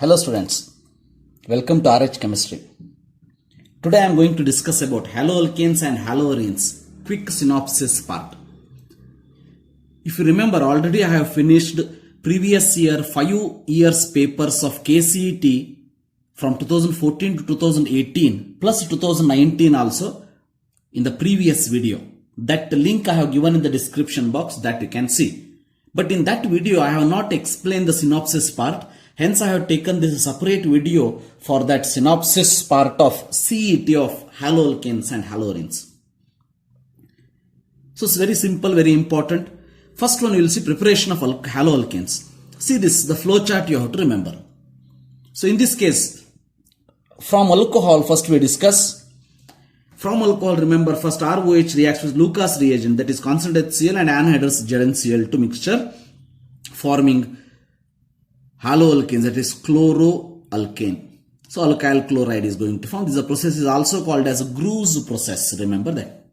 Hello students, welcome to RH Chemistry. Today I am going to discuss about haloalkanes and haloarenes, quick synopsis part. If you remember, already I have finished previous year 5 years papers of KCET from 2014 to 2018 plus 2019 also in the previous video. That link I have given in the description box that you can see. But in that video I have not explained the synopsis part. Hence I have taken this separate video for that synopsis part of CET of haloalkanes and haloarenes. So it's very simple, very important. First one you will see preparation of haloalkanes. See this, the flow chart you have to remember. So in this case, from alcohol first we discuss. From alcohol, remember first ROH reacts with Lucas reagent, that is concentrated HCl and anhydrous ZnCl2 mixture forming haloalkanes, that is chloroalkane. So alkyl chloride is going to form. This process is also called as a Gru's process. Remember that.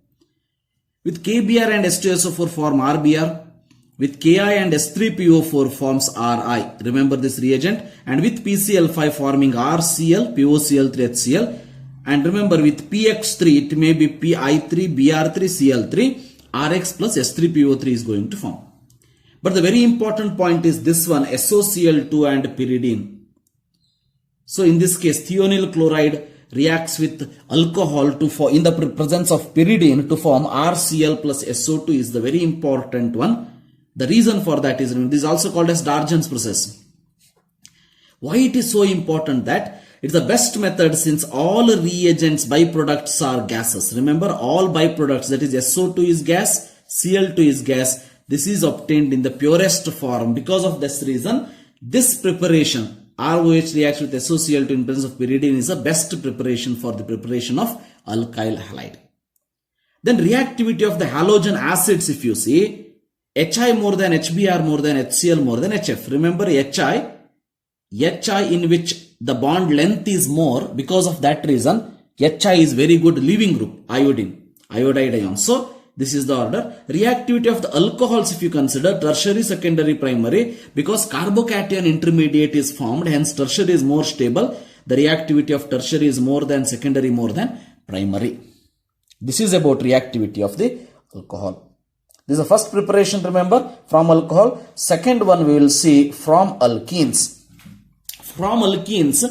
With KBr and H2SO4 form RBr. With Ki and S3PO4 forms Ri. Remember this reagent. And with PCl5 forming RCl, POCl3HCl. And remember with PX3 it may be PI3, Br3, Cl3, Rx plus S3PO3 is going to form. But the very important point is this one, SOCl2 and pyridine. So in this case, thionyl chloride reacts with alcohol to form, in the presence of pyridine, to form RCl plus SO2 is the very important one. The reason for that is, this is also called as Darjan's process. Why it is so important? That it's the best method since all reagents, byproducts are gases. Remember, all byproducts, that is SO2 is gas, Cl2 is gas. This is obtained in the purest form. Because of this reason, this preparation, ROH reacts with SOCl2 in presence of pyridine, is the best preparation for the preparation of alkyl halide. Then reactivity of the halogen acids, if you see, HI more than HBr more than HCl more than HF. Remember HI in which the bond length is more, because of that reason, HI is very good leaving group, iodine, iodide ion. So, this is the order. Reactivity of the alcohols, if you consider tertiary, secondary, primary, because carbocation intermediate is formed, hence tertiary is more stable. The reactivity of tertiary is more than secondary, more than primary. This is about reactivity of the alcohol. This is the first preparation, remember, from alcohol. Second one we will see from alkenes. From alkenes,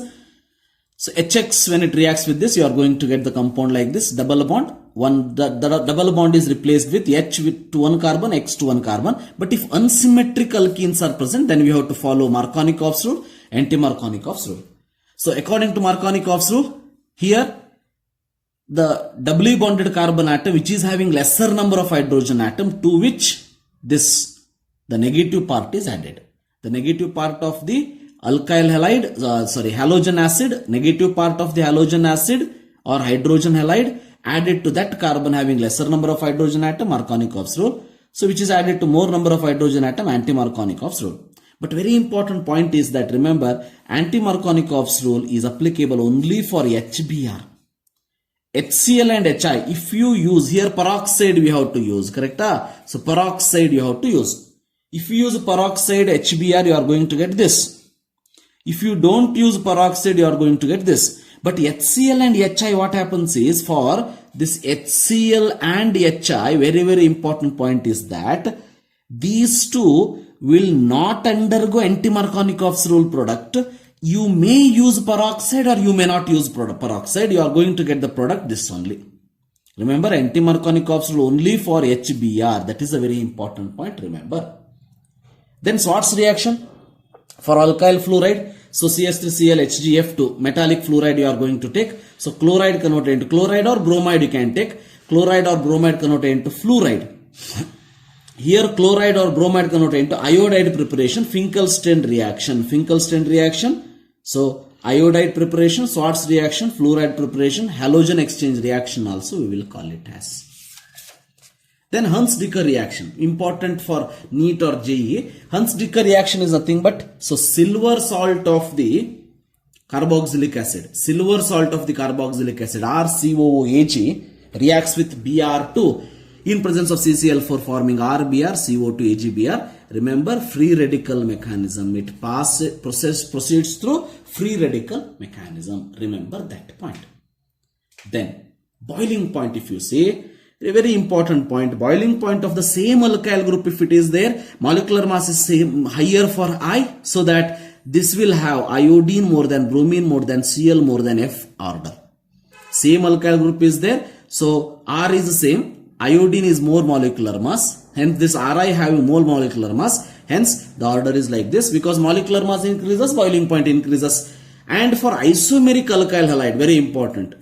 so HX, when it reacts with this, you are going to get the compound like this, double bond. The double bond is replaced with H with to one carbon, X to one carbon. But if unsymmetric alkenes are present, then we have to follow Markovnikov's rule, anti-Markovnikov's rule. So according to Markovnikov's rule, here the doubly bonded carbon atom which is having lesser number of hydrogen atom, to which the negative part is added. The negative part of the alkyl halide, halogen acid, negative part of the halogen acid or hydrogen halide added to that carbon having lesser number of hydrogen atom, Markovnikov's rule. So which is added to more number of hydrogen atom, anti-Markovnikov's rule. But very important point is that, remember, anti-Markovnikov's rule is applicable only for HBr. HCl and HI, if you use here peroxide we have to use, correct? So peroxide you have to use. If you use peroxide HBr, you are going to get this. If you don't use peroxide, you are going to get this. But HCl and HI, what happens is, for this HCl and HI, very, very important point is that these two will not undergo anti-Markovnikov's rule product. You may use peroxide or you may not use peroxide. You are going to get the product this only. Remember, anti-Markovnikov's rule only for HBr. That is a very important point, remember. Then Swartz reaction for alkyl fluoride. So CS3Cl HgF2 metallic fluoride you are going to take. So chloride converted into chloride or bromide you can take. Chloride or bromide converted into fluoride. Here chloride or bromide converted into iodide preparation, Finkelstein reaction. Finkelstein reaction. So iodide preparation, Swartz reaction, fluoride preparation, halogen exchange reaction also we will call it as. Then Hunsdicker reaction, important for NEET or JEE. Hunsdicker reaction is nothing but, so silver salt of the carboxylic acid, RCOOAg reacts with Br2 in presence of CCl4 forming RBr, CO2 AgBr. Remember, free radical mechanism. It proceeds through free radical mechanism. Remember that point. Then, boiling point, if you see, a very important point, boiling point of the same alkyl group, if it is there, molecular mass is same higher for I, so that this will have iodine more than bromine more than Cl more than F order. Same alkyl group is there, so R is the same. Iodine is more molecular mass, hence this Ri having more molecular mass, hence the order is like this. Because molecular mass increases, boiling point increases. And for isomeric alkyl halide, very important,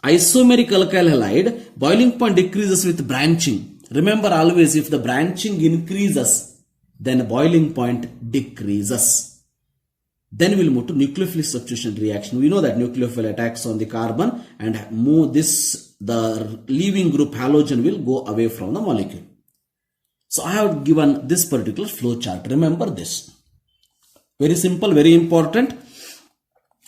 isomeric alkyl halide, boiling point decreases with branching. Remember always, if the branching increases, then boiling point decreases. Then we'll move to nucleophilic substitution reaction. We know that nucleophile attacks on the carbon and move this, the leaving group halogen will go away from the molecule. So I have given this particular flow chart. Remember this. Very simple, very important.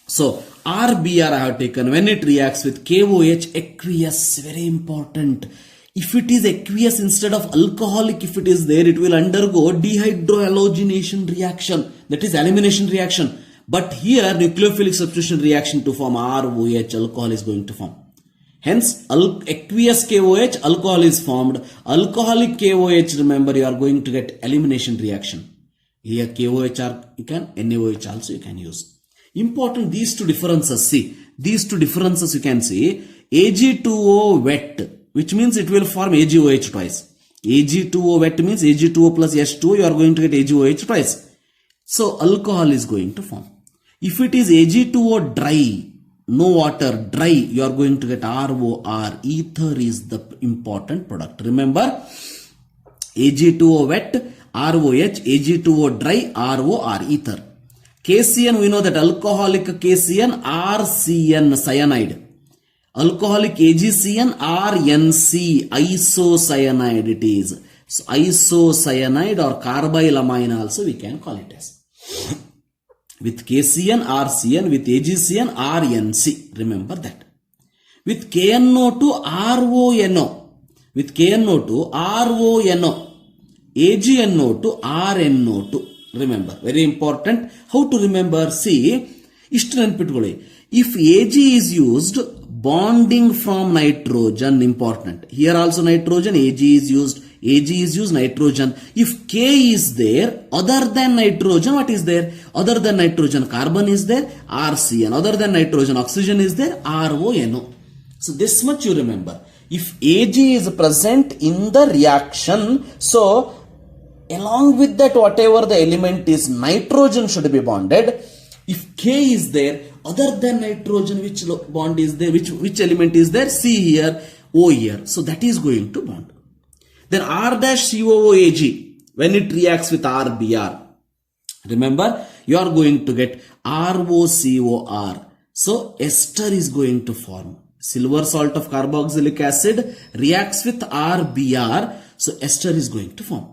So RBr I have taken when it reacts with KOH aqueous, very important. If it is aqueous instead of alcoholic, if it is there, it will undergo dehydrohalogenation reaction, that is elimination reaction. But here nucleophilic substitution reaction to form ROH, alcohol is going to form. Hence aqueous KOH, alcohol is formed. Alcoholic KOH, remember, you are going to get elimination reaction. Here KOH you can, NaOH also you can use. Important, these two differences, see, these two differences you can see. Ag2O wet, which means it will form AgOH twice. Ag2O wet means Ag2O plus H2O, you are going to get AgOH twice. So alcohol is going to form. If it is Ag2O dry, no water, dry, you are going to get ROR. Ether is the important product. Remember, Ag2O wet, ROH, Ag2O dry, ROR, ether. KCN, we know that alcoholic KCN, RCN, cyanide. Alcoholic AgCN, RNC, isocyanide it is. So isocyanide or carbylamine also we can call it as. With KCN, RCN, with AgCN, RNC. Remember that. With KNO2, RONO. With KNO2, RONO. AgNO2, RNO2. Remember, very important. How to remember? See, if Ag is used, bonding from nitrogen, important. Here also nitrogen, Ag is used nitrogen. If K is there, other than nitrogen, what is there? Other than nitrogen, carbon is there, RCN. Other than nitrogen, oxygen is there, RONO. So this much you remember. If Ag is present in the reaction, so along with that, whatever the element is, nitrogen should be bonded. If K is there, other than nitrogen, which bond is there, which element is there? C here, O here. So that is going to bond. Then R-COOAG, when it reacts with RBr, remember, you are going to get ROCOR. So ester is going to form. Silver salt of carboxylic acid reacts with RBr. So ester is going to form.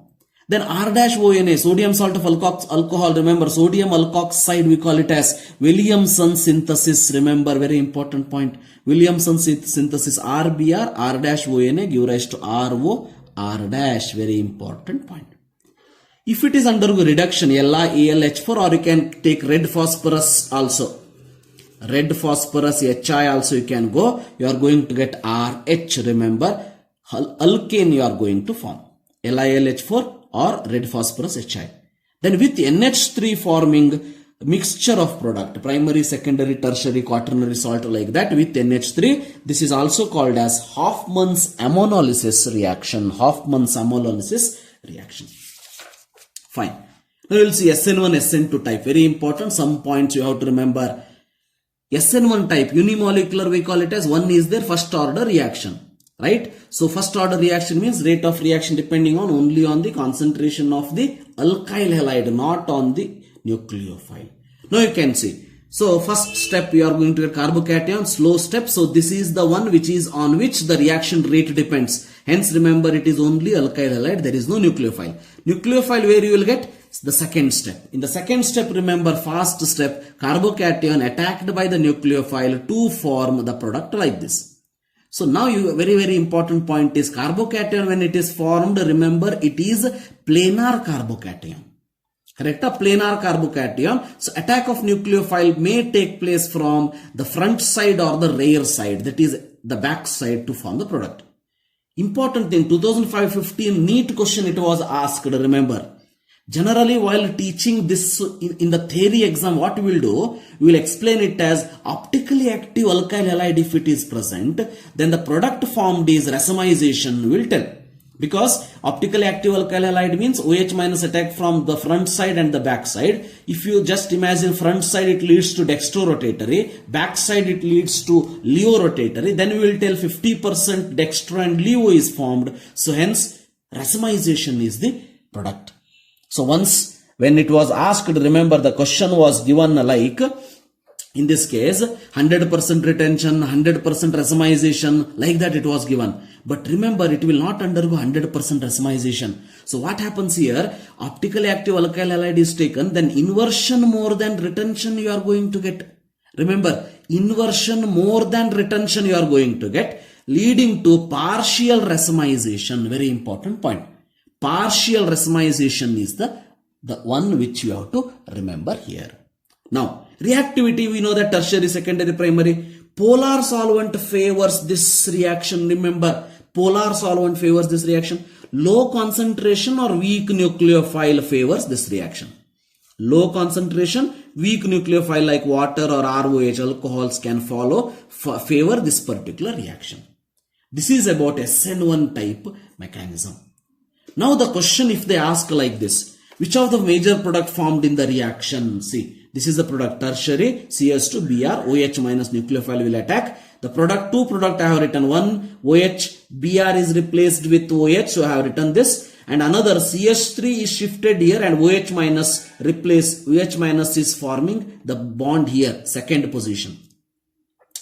Then R-ONA, sodium salt of alcohol, remember, sodium alkoxide, we call it as Williamson synthesis. Remember, very important point. Williamson synthesis, RBr, R-ONA give rise to RO, R-, very important point. If it is undergo reduction, LiAlH4, or you can take red phosphorus also. Red phosphorus, HI also you can go. You are going to get RH, remember, alkane you are going to form. LiAlH4 or red phosphorus HI. Then with NH3 forming mixture of product, primary, secondary, tertiary, quaternary salt like that with NH3, this is also called as Hoffman's ammonolysis reaction. Hoffman's ammonolysis reaction. Fine. Now you will see SN1, SN2 type. Very important. Some points you have to remember. SN1 type, unimolecular, we call it as one is their first order reaction. Right? So first order reaction means rate of reaction depending on only on the concentration of the alkyl halide, not on the nucleophile. Now you can see. So first step we are going to get carbocation, slow step. So this is the one which is on which the reaction rate depends. Hence remember it is only alkyl halide, there is no nucleophile. Nucleophile where you will get? The second step. In the second step, remember, fast step, carbocation attacked by the nucleophile to form the product like this. So now very important point is carbocation when it is formed, remember it is planar carbocation. Correct? A planar carbocation. So attack of nucleophile may take place from the front side or the rear side, that is the back side, to form the product. Important thing, 2005-15 NEET question it was asked, remember. Generally, while teaching this in the theory exam, what we will do, we will explain it as optically active alkyl halide if it is present, then the product formed is racemization, we will tell. Because optically active alkyl halide means OH minus attack from the front side and the back side. If you just imagine front side, it leads to dextrorotatory, back side it leads to levorotatory, then we will tell 50% dextro and levo is formed. So hence racemization is the product. So once when it was asked, remember the question was given like, in this case 100% retention, 100% racemization, like that it was given. But remember, it will not undergo 100% racemization. So what happens here, optically active alkyl halide is taken, then inversion more than retention you are going to get. Remember, inversion more than retention you are going to get, leading to partial racemization. Very important point. Partial racemization is the one which you have to remember here. Now, reactivity, we know that tertiary, secondary, primary. Polar solvent favors this reaction. Remember, polar solvent favors this reaction. Low concentration or weak nucleophile favors this reaction. Low concentration, weak nucleophile like water or ROH, alcohols can favor this particular reaction. This is about SN1 type mechanism. Now the question, if they ask like this, which of the major product formed in the reaction? See, this is the product tertiary, CS2 Br, OH minus nucleophile will attack. The product, two product I have written, one OH Br is replaced with OH, so I have written this, and another CS3 is shifted here and OH minus replace, OH minus is forming the bond here, second position.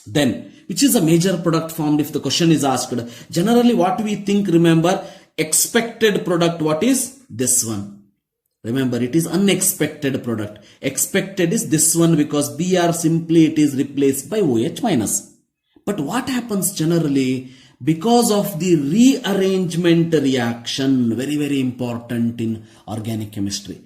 Then, which is a major product formed if the question is asked? Generally what we think, remember, expected product, what is this one? Remember, it is unexpected product. Expected is this one because Br simply it is replaced by OH minus. But what happens generally? Because of the rearrangement reaction, very important in organic chemistry.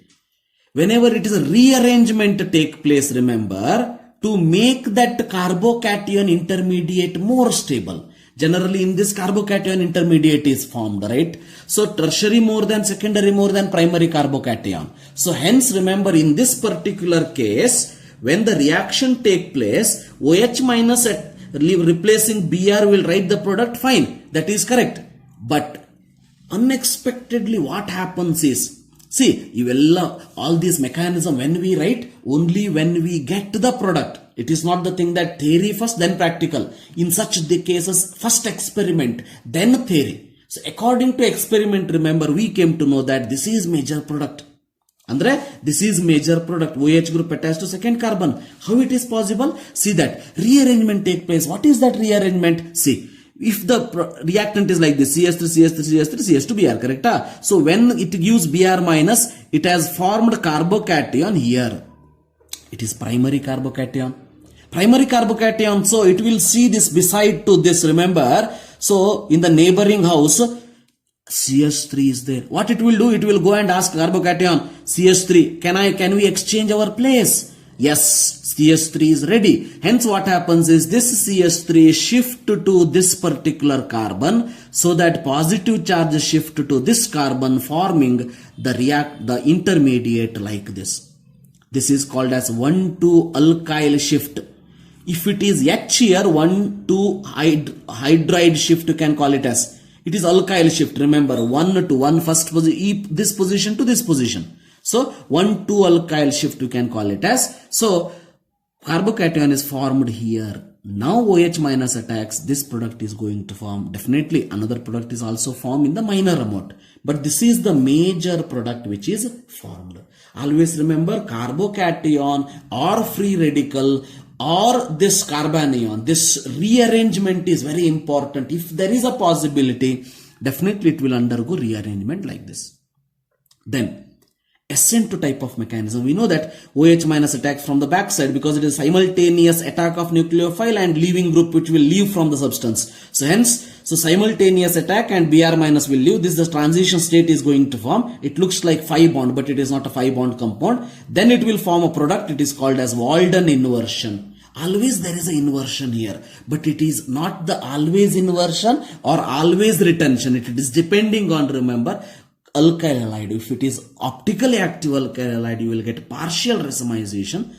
Whenever it is a rearrangement take place, remember, to make that carbocation intermediate more stable. Generally in this carbocation intermediate is formed, right? So tertiary more than secondary more than primary carbocation. So hence remember, in this particular case, when the reaction take place, OH minus replacing Br will write the product, fine, that is correct. But unexpectedly what happens is, see, all these mechanism when we write, only when we get the product. It is not the thing that theory first, then practical. In such the cases, first experiment, then theory. So according to experiment, remember, we came to know that this is major product. Andre, this is major product. OH group attached to second carbon. How it is possible? See that rearrangement take place. What is that rearrangement? See, if the reactant is like this, CS3, CS3, CS3, CS2, Br, correct? So when it gives Br minus, it has formed carbocation here. It is primary carbocation. Primary carbocation, so it will see this beside to this, remember. So in the neighboring house, CS3 is there. What it will do? It will go and ask carbocation, CS3, can we exchange our place? Yes, CS3 is ready. Hence what happens is this CS3 shift to this particular carbon, so that positive charge shift to this carbon, forming the intermediate like this. This is called as 1,2 alkyl shift. If it is H here, 1,2 hydride shift, you can call it as. It is alkyl shift. Remember, 1 to 1 first position, this position to this position. So 1,2 alkyl shift you can call it as. So carbocation is formed here. Now OH minus attacks, this product is going to form. Definitely another product is also formed in the minor amount. But this is the major product which is formed. Always remember, carbocation or free radical or this carbanion, this rearrangement is very important. If there is a possibility, definitely it will undergo rearrangement like this. Then SN2 type of mechanism. We know that OH minus attacks from the backside because it is simultaneous attack of nucleophile and leaving group which will leave from the substance. So hence, simultaneous attack and Br minus will leave. This the transition state is going to form. It looks like 5 bond, but it is not a 5 bond compound. Then it will form a product. It is called as Walden inversion. Always there is an inversion here, but it is not the always inversion or always retention. It is depending on, remember, alkyl halide. If it is optically active alkyl halide, you will get partial racemization,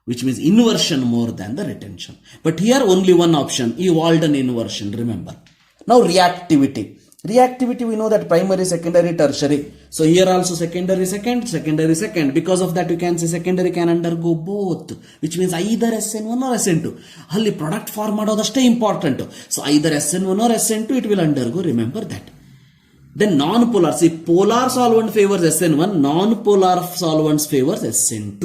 which means inversion more than the retention. But here only one option, Walden inversion, remember. Now reactivity. Reactivity, we know that primary, secondary, tertiary. So here also secondary second, secondary second. Because of that you can say secondary can undergo both, which means either SN1 or SN2. Only product form ಮಾಡೋದಷ್ಟೇ important. So either SN1 or SN2 it will undergo, remember that. Then non-polar, see polar solvent favors SN1, non-polar solvents favors SN2.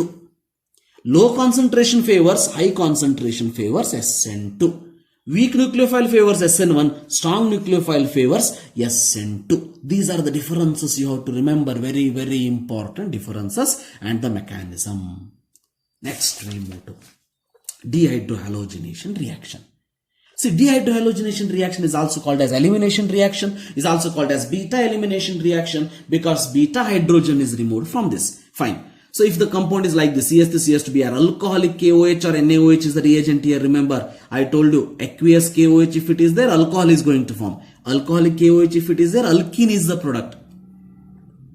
Low concentration favors, high concentration favors SN2. Weak nucleophile favors SN1, strong nucleophile favors SN2. These are the differences you have to remember, very, very important differences and the mechanism. Next we move to dehydrohalogenation reaction. See, dehydrohalogenation reaction is also called as elimination reaction, is also called as beta elimination reaction because beta hydrogen is removed from this. Fine. So if the compound is like this, CS2 CS2Br, alcoholic KOH or NaOH is the reagent here. Remember, I told you aqueous KOH if it is there, alcohol is going to form. Alcoholic KOH if it is there, alkene is the product.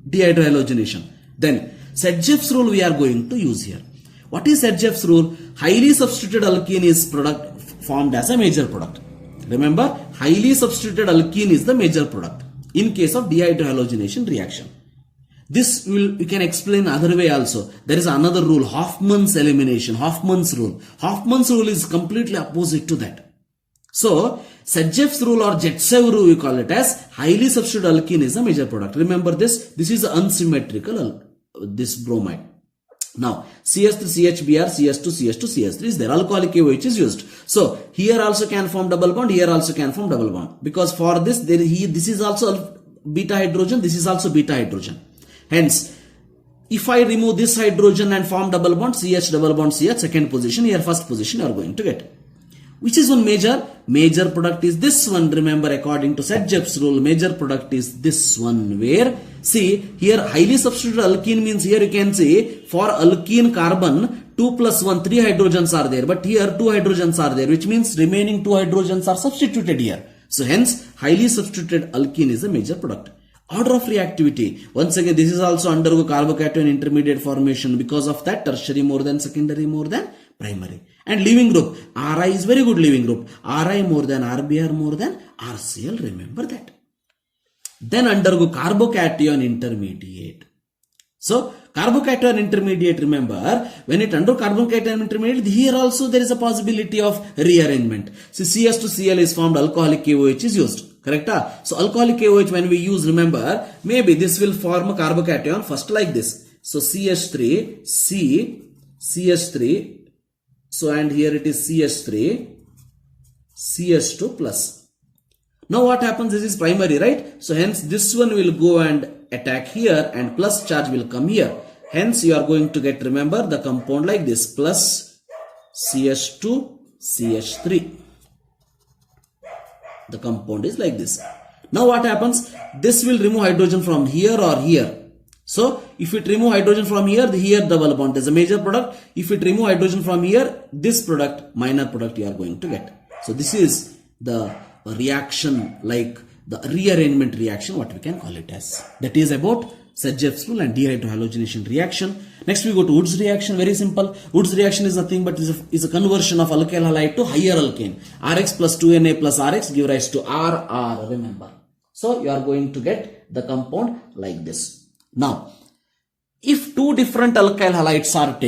Dehydrohalogenation. Then Sedgwick's rule we are going to use here. What is Sedgwick's rule? Highly substituted alkene is product formed as a major product. Remember, highly substituted alkene is the major product in case of dehydrohalogenation reaction. This we can explain other way also. There is another rule, Hoffman's elimination, Hoffman's rule. Hoffman's rule is completely opposite to that. So, Sedgwick's rule or Jetsev rule we call it as highly substituted alkene is a major product. Remember this is unsymmetrical, this bromide. Now, CS3, CHBr, CS2, CS2, CS3 is there. Alcoholic KOH is used. So, here also can form double bond, here also can form double bond. Because for this, this is also beta hydrogen, this is also beta hydrogen. Hence, if I remove this hydrogen and form double bond, CH double bond CH, second position, here first position you are going to get. Which is one major? Major product is this one. Remember, according to Sedgwick's rule, major product is this one where, see, here highly substituted alkene means here you can see for alkene carbon 2 plus 1, 3 hydrogens are there. But here 2 hydrogens are there, which means remaining 2 hydrogens are substituted here. So hence, highly substituted alkene is a major product. Order of reactivity. Once again, this is also undergo carbocation intermediate formation. Because of that, tertiary more than secondary more than primary. And leaving group. Ri is very good leaving group. Ri more than Rbr more than RCl. Remember that. Then undergo carbocation intermediate. So, carbocation intermediate, remember, when it undergo carbocation intermediate, here also there is a possibility of rearrangement. So, CS to Cl is formed, alcoholic KOH is used. Correct? So, alcoholic KOH when we use, remember, maybe this will form a carbocation first like this. So, CH3, C, CH3. So, and here it is CH3, CH2 plus. Now, what happens? This is primary, right? So, hence this one will go and attack here and plus charge will come here. Hence, you are going to get, remember, the compound like this, plus CH2, CH3. The compound is like this. Now, what happens? This will remove hydrogen from here or here. So, if it remove hydrogen from here, here double bond is a major product. If it remove hydrogen from here, this product, minor product you are going to get. So, this is the reaction, like the rearrangement reaction, what we can call it as. That is about Sedgwick's rule and dehydrohalogenation reaction. Next we go to Wood's reaction, very simple. Wood's reaction is nothing but is a conversion of alkyl halide to higher alkane. Rx plus 2Na plus Rx give rise to RR, remember. So you are going to get the compound like this. Now, if two different alkyl halides are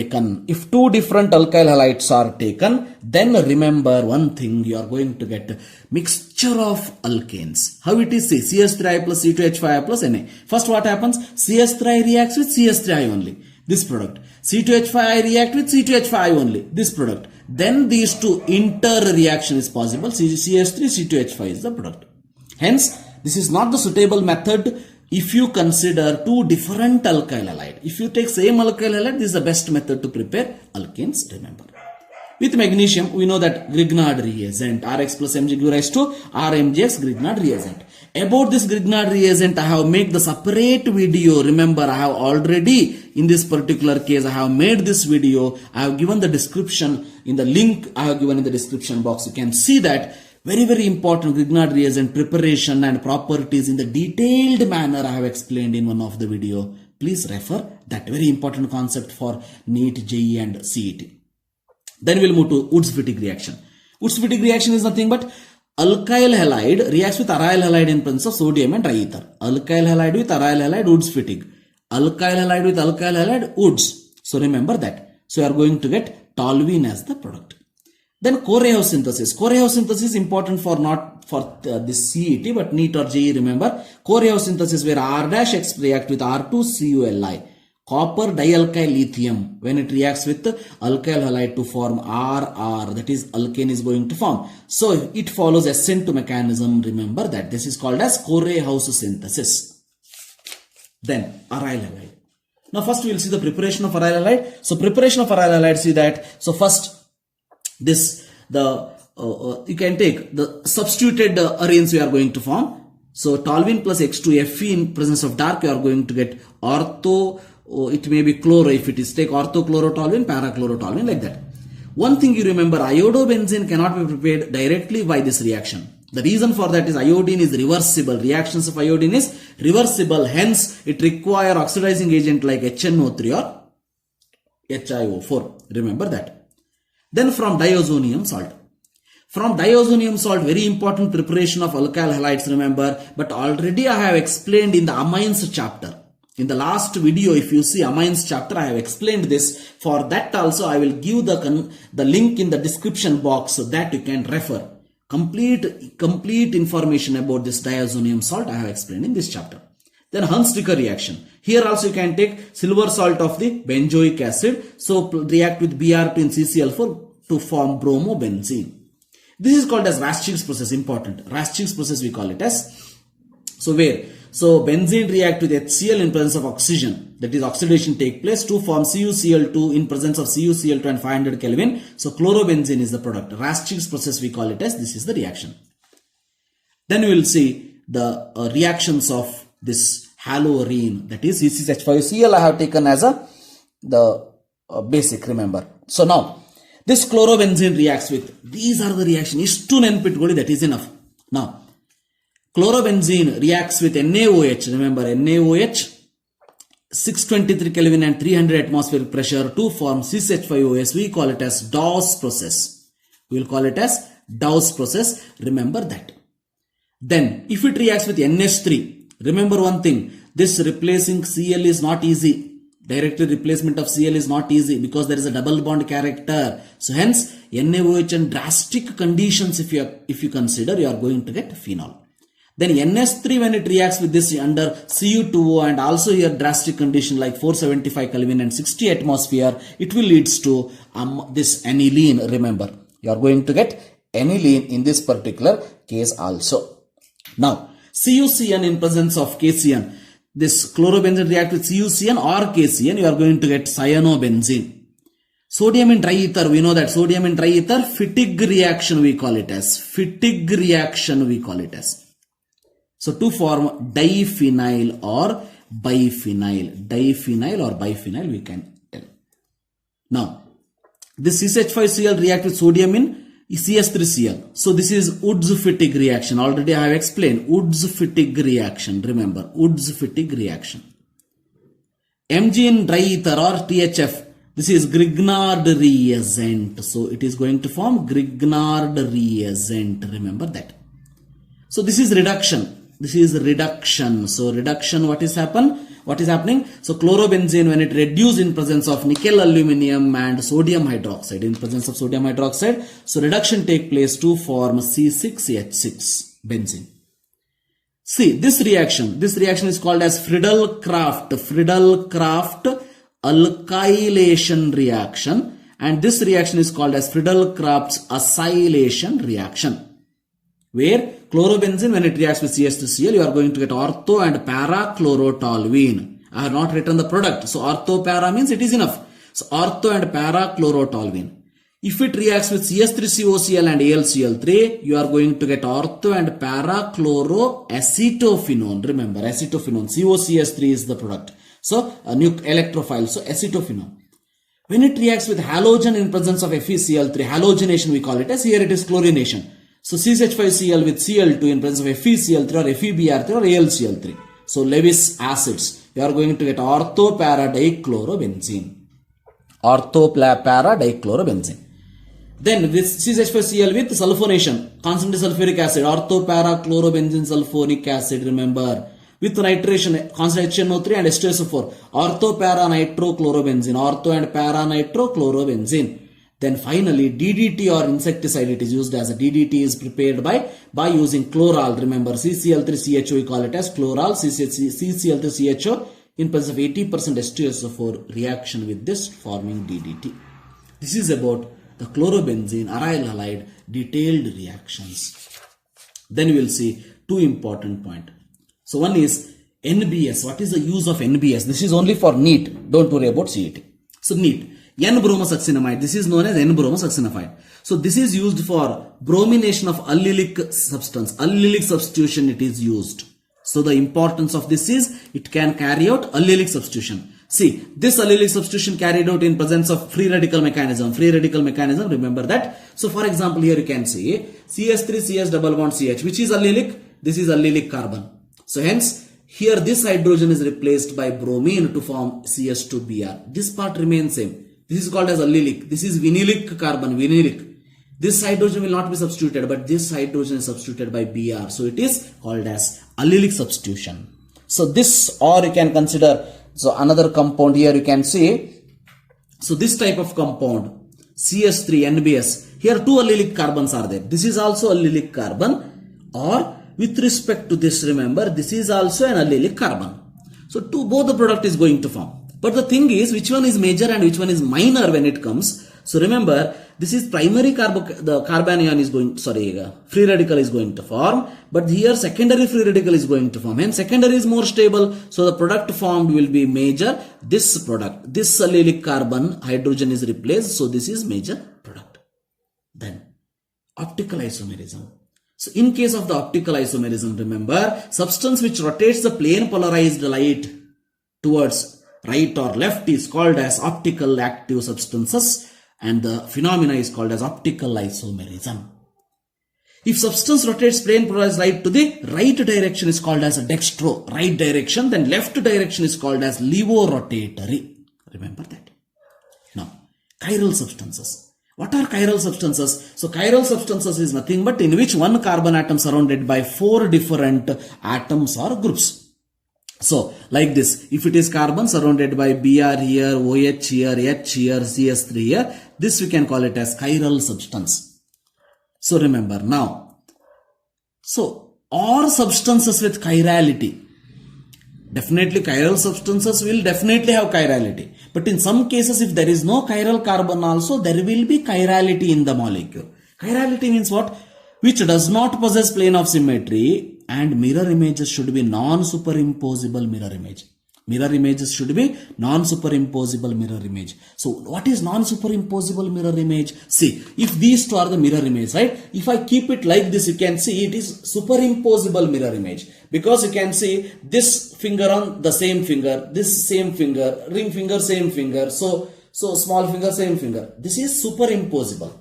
taken, then remember one thing, you are going to get mixture of alkanes. How it is? Say CS3I plus C2H5I plus Na. First what happens? CS3I reacts with CS3I only. This product. C2H5I react with C2H5I only. This product. Then these two inter-reaction is possible. CS3, C2H5 is the product. Hence, this is not the suitable method if you consider two different alkyl halide. If you take same alkyl halide, this is the best method to prepare alkanes, remember. With magnesium, we know that Grignard reagent, Rx plus Mg gives rise to RMgx Grignard reagent. About this Grignard reagent, I have made the separate video. Remember, I have already, in this particular case, I have made this video. I have given the description in the link I have given in the description box. You can see that very important Grignard reagent preparation and properties in the detailed manner I have explained in one of the video. Please refer that very important concept for NEET, JEE and CET. Then we'll move to Woods-Wittig reaction. Woods-Wittig reaction is nothing but alkyl halide reacts with aryl halide in presence of sodium and triether. Alkyl halide with aryl halide, Woods-Wittig. Alkyl halide with alkyl halide, Woods. So remember that. So you are going to get toluene as the product. Then Korehouse synthesis. Korehouse synthesis is important for not for this CET but NEET or JEE. Remember Korehouse synthesis where R-X react with R2CuLi. Copper dialkyl lithium, when it reacts with alkyl halide to form RR, that is alkane is going to form. So it follows SN2 mechanism. Remember that this is called as Korehouse synthesis. Then aryl halide. Now first we will see the preparation of aryl halide. So preparation of aryl halide, see that. So first this you can take the substituted arenes we are going to form. So toluene plus X2Fe in presence of dark you are going to get ortho. It may be chloro if it is take orthochlorotoluene, parachlorotoluene, like that. One thing you remember, iodobenzene cannot be prepared directly by this reaction. The reason for that is iodine is reversible. Reactions of iodine is reversible. Hence, it requires oxidizing agent like HNO3 or HiO4. Remember that. Then from diazonium salt. From diazonium salt, very important preparation of alkyl halides, remember. But already I have explained in the amines chapter. In the last video, if you see amines chapter, I have explained this. For that also, I will give the link in the description box so that you can refer. Complete information about this diazonium salt I have explained in this chapter. Then Hunsaker reaction. Here also you can take silver salt of the benzoic acid. So react with Br2 in CCl4 to form bromobenzene. This is called as Raschig's process, important. Raschig's process we call it as. So where? So benzene react with HCl in presence of oxygen. That is oxidation take place to form CuCl2 in presence of CuCl2 and 500 Kelvin. So chlorobenzene is the product. Raschig's process we call it as. This is the reaction. Then we will see the reactions of this haloarene. That is C6H5Cl I have taken as the basic, remember. So now this chlorobenzene reacts with. These are the reactions. Ishtu nenpitgoli, that is enough. Now chlorobenzene reacts with NaOH. Remember NaOH 623 Kelvin and 300 atmospheric pressure to form C6H5OS. We call it as Dawes process. We will call it as Dawes process. Remember that. Then if it reacts with NH3, remember one thing. This replacing Cl is not easy. Directly replacement of Cl is not easy because there is a double bond character. So hence NaOH and drastic conditions if you consider, you are going to get phenol. Then NH3 when it reacts with this under Cu2O and also here drastic condition like 475 Kelvin and 60 atmosphere, it will leads to this aniline. Remember, you are going to get aniline in this particular case also. Now, CuCN in presence of KCN. This chlorobenzene react with CuCN or KCN, you are going to get cyanobenzene. Sodium in triether, we know that sodium in triether, Wittig reaction we call it as. Wittig reaction we call it as. So to form diphenyl or biphenyl. Diphenyl or biphenyl we can tell. Now, this CH5Cl react with sodium in CS3Cl. So this is Woods-Wittig reaction. Already I have explained. Woods-Wittig reaction. Remember, Woods-Wittig reaction. Mg in triether or THF. This is Grignard reagent. So it is going to form Grignard reagent. Remember that. So this is reduction. This is reduction. So reduction, what is happening? So chlorobenzene when it reduced in presence of nickel aluminum and sodium hydroxide, in presence of sodium hydroxide, so reduction take place to form C6H6 benzene. See this reaction is called as Friedel-Crafts alkylation reaction, and this reaction is called as Friedel-Crafts acylation reaction. where chlorobenzene, when it reacts with CH3Cl, you are going to get ortho and para chlorotoluene. I have not written the product. So ortho para means it is enough. So ortho and para chlorotoluene. If it reacts with CH3COCl and AlCl3, you are going to get ortho and para chloroacetophenone. Remember, acetophenone. COCH3 is the product. So a nuke electrophile. So acetophenone. When it reacts with halogen in presence of FeCl3, halogenation we call it as, here it is chlorination. So CH5Cl with Cl2 in presence of FeCl3 or FeBr3 or AlCl3. So Lewis acids. You are going to get ortho para dichlorobenzene. Ortho para dichlorobenzene. Then with CH5Cl with sulfonation, concentrated sulfuric acid, ortho para chlorobenzene sulfonic acid, remember. With nitration, concentration NO3 and H2SO4, ortho para nitrochlorobenzene, ortho and para nitrochlorobenzene. Then finally, DDT or insecticide, it is used as a DDT is prepared by using chloral. Remember, CCl3CHO, we call it as chloral, CCl3CHO in presence of 80% H2SO4 reaction with this forming DDT. This is about the chlorobenzene aryl halide detailed reactions. Then we will see two important points. So one is NBS. What is the use of NBS? This is only for NEET. Don't worry about CET. So NEET. N-bromosuccinimide. This is known as N-bromosuccinimide. So this is used for bromination of allylic substance. Allylic substitution it is used. So the importance of this is it can carry out allylic substitution. See, this allylic substitution carried out in presence of free radical mechanism. Free radical mechanism, remember that. So for example, here you can see CH3, CH double bond CH, which is allylic. This is allylic carbon. So hence, here this hydrogen is replaced by bromine to form CH2Br. This part remains same. This is called as allylic. This is vinylic carbon, vinylic. This hydrogen will not be substituted, but this hydrogen is substituted by Br. So it is called as allylic substitution. So this, or you can consider, so another compound here you can see. So this type of compound, CH3, NBS, here two allylic carbons are there. This is also allylic carbon, or with respect to this, remember, this is also an allylic carbon. So both the product is going to form. But the thing is, which one is major and which one is minor when it comes. So remember, this is primary the carbanion is going, free radical is going to form. But here secondary free radical is going to form. Hence secondary is more stable. So the product formed will be major. This product, this allylic carbon, hydrogen is replaced. So this is major product. Then optical isomerism. So in case of the optical isomerism, remember, substance which rotates the plane polarized light towards right or left is called as optical active substances, and the phenomena is called as optical isomerism. If substance rotates plane polarized light to the right direction is called as a dextro, right direction, then left direction is called as levorotatory. Remember that. Now, chiral substances. What are chiral substances? So chiral substances is nothing but in which one carbon atom surrounded by four different atoms or groups. So like this, if it is carbon surrounded by Br here, OH here, H here, CS3 here, this we can call it as chiral substance. So remember now, so all substances with chirality, definitely chiral substances will definitely have chirality. But in some cases, if there is no chiral carbon also, there will be chirality in the molecule. Chirality means what? Which does not possess plane of symmetry, and mirror images should be non-superimposable mirror image. Mirror images should be non-superimposable mirror image. So what is non-superimposable mirror image? See, if these two are the mirror image, right? If I keep it like this, you can see it is superimposable mirror image. Because you can see this finger on the same finger, this same finger, ring finger, same finger. So small finger, same finger. This is superimposable.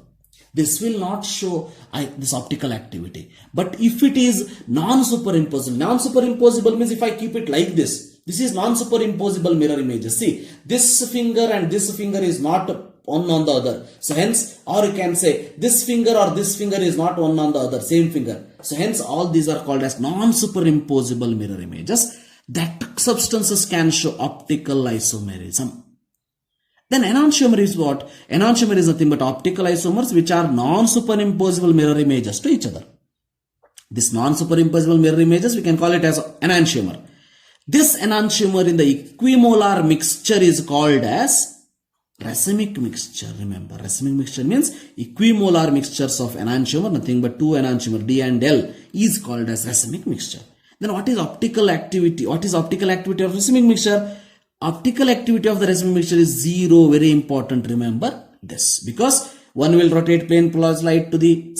This will not show this optical activity. But if it is non-superimposable means if I keep it like this, this is non-superimposable mirror images. See, this finger and this finger is not one on the other. So hence, or you can say this finger or this finger is not one on the other, same finger. So hence, all these are called as non-superimposable mirror images. That substances can show optical isomerism. Then enantiomer is what? Enantiomer is nothing but optical isomers which are non-superimposable mirror images to each other. This non-superimposable mirror images we can call it as enantiomer. This enantiomer in the equimolar mixture is called as racemic mixture. Remember, racemic mixture means equimolar mixtures of enantiomer, nothing but two enantiomer D and L is called as racemic mixture. Then what is optical activity? What is optical activity of racemic mixture? Optical activity of the racemic mixture is zero. Very important. Remember this, because one will rotate plane polarized light to the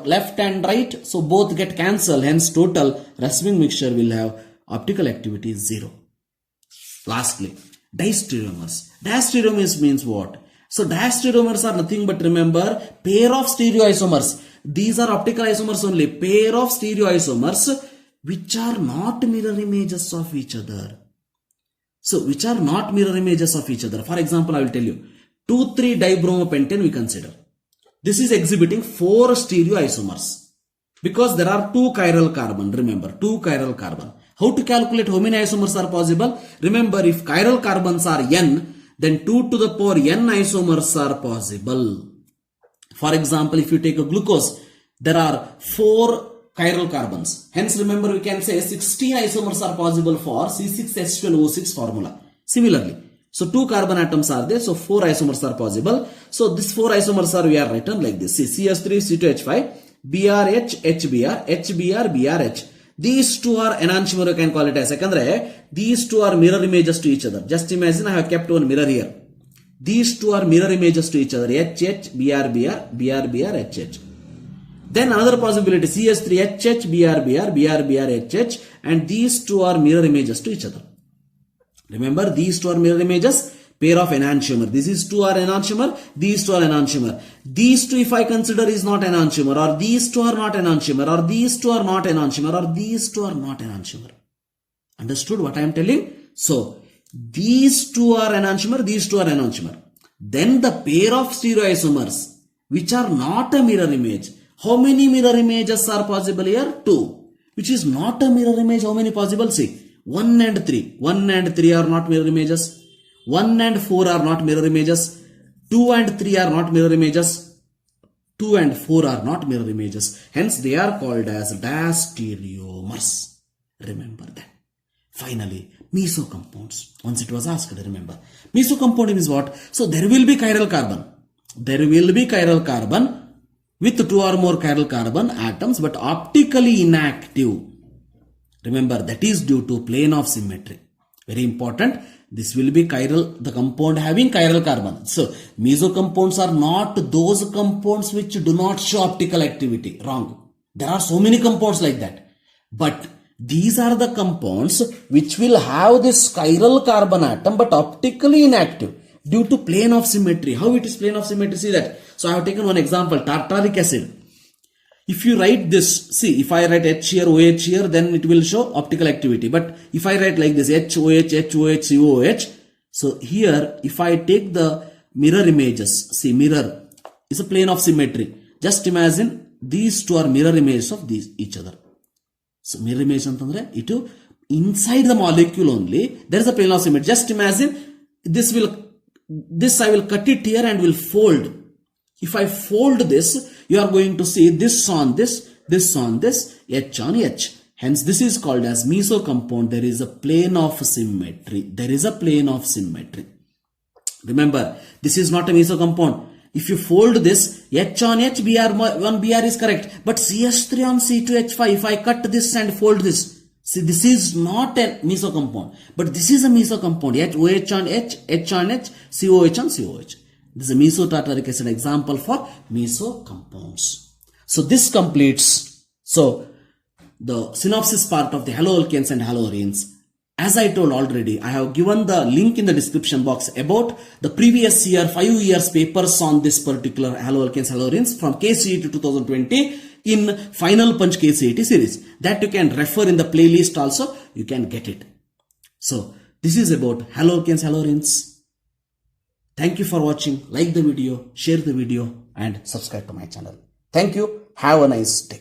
left and right, so both get cancelled. Hence, total racemic mixture will have optical activity is zero. Lastly, diastereomers. Diastereomers means what? So diastereomers are nothing but, remember, pair of stereoisomers. These are optical isomers only. Pair of stereoisomers which are not mirror images of each other. So which are not mirror images of each other. For example, I will tell you 2,3-dibromopentane we consider. This is exhibiting 4 stereoisomers because there are 2 chiral carbon. Remember, 2 chiral carbon. How to calculate how many isomers are possible? Remember, if chiral carbons are n, then 2 to the power n isomers are possible. For example, if you take a glucose, there are 4 chiral carbons. Hence, remember, we can say 16 isomers are possible for C6H12O6 formula. Similarly, so 2 carbon atoms are there, so 4 isomers are possible. So these 4 isomers are, we are written like this. See, CH3, C2H5, BRH, HBr, HBr, BRH. These 2 are enantiomer, you can call it as secondary. These 2 are mirror images to each other. Just imagine I have kept one mirror here. These 2 are mirror images to each other. HH, BRBr, BRBr, HH. Then another possibility, CH3, HH, BRBr, BRBr, HH, and these 2 are mirror images to each other. Remember, these 2 are mirror images, pair of enantiomer. This is 2 are enantiomer, these 2 are enantiomer. These 2 if I consider is not enantiomer, or these 2 are not enantiomer, or these 2 are not enantiomer, or these 2 are not enantiomer. Understood what I am telling? So, these 2 are enantiomer, these 2 are enantiomer. Then the pair of stereoisomers, which are not a mirror image. How many mirror images are possible here? 2. Which is not a mirror image. How many possible? See, 1 and 3. 1 and 3 are not mirror images. 1 and 4 are not mirror images. 2 and 3 are not mirror images. 2 and 4 are not mirror images. Hence, they are called as diastereomers. Remember that. Finally, mesocompounds. Once it was asked, remember. Mesocompound means what? So, there will be chiral carbon. There will be chiral carbon with 2 or more chiral carbon atoms, but optically inactive. Remember, that is due to plane of symmetry. Very important. This will be chiral, the compound having chiral carbon. So, mesocompounds are not those compounds which do not show optical activity. Wrong. There are so many compounds like that. But these are the compounds which will have this chiral carbon atom but optically inactive due to plane of symmetry. How it is plane of symmetry? See that. So, I have taken one example, tartaric acid. If you write this, see, if I write H here, OH here, then it will show optical activity. But if I write like this, HOH, HOH, COOH, so here, if I take the mirror images, see, mirror is a plane of symmetry. Just imagine these 2 are mirror images of each other. So, mirror image antandre, itu inside the molecule only, there is a plane of symmetry. Just imagine this I will cut it here and will fold. If I fold this, you are going to see this on this on this, H on H. Hence, this is called as mesocompound. There is a plane of symmetry. There is a plane of symmetry. Remember, this is not a mesocompound. If you fold this, H on H, Br1 Br is correct. But CH3 on C2H5, if I cut this and fold this, see, this is not a mesocompound. But this is a mesocompound. OH on H, H on H, COH on COH. This is a mesotartaric acid example for mesocompounds. So this completes the synopsis part of the haloalkanes and haloarenes. As I told already, I have given the link in the description box about the previous year 5 years papers on this particular haloalkanes haloarenes from KCET 2020 in Final Punch KCET series. That you can refer in the playlist also. You can get it. So this is about haloalkanes haloarenes. Thank you for watching. Like the video, share the video and subscribe to my channel. Thank you. Have a nice day.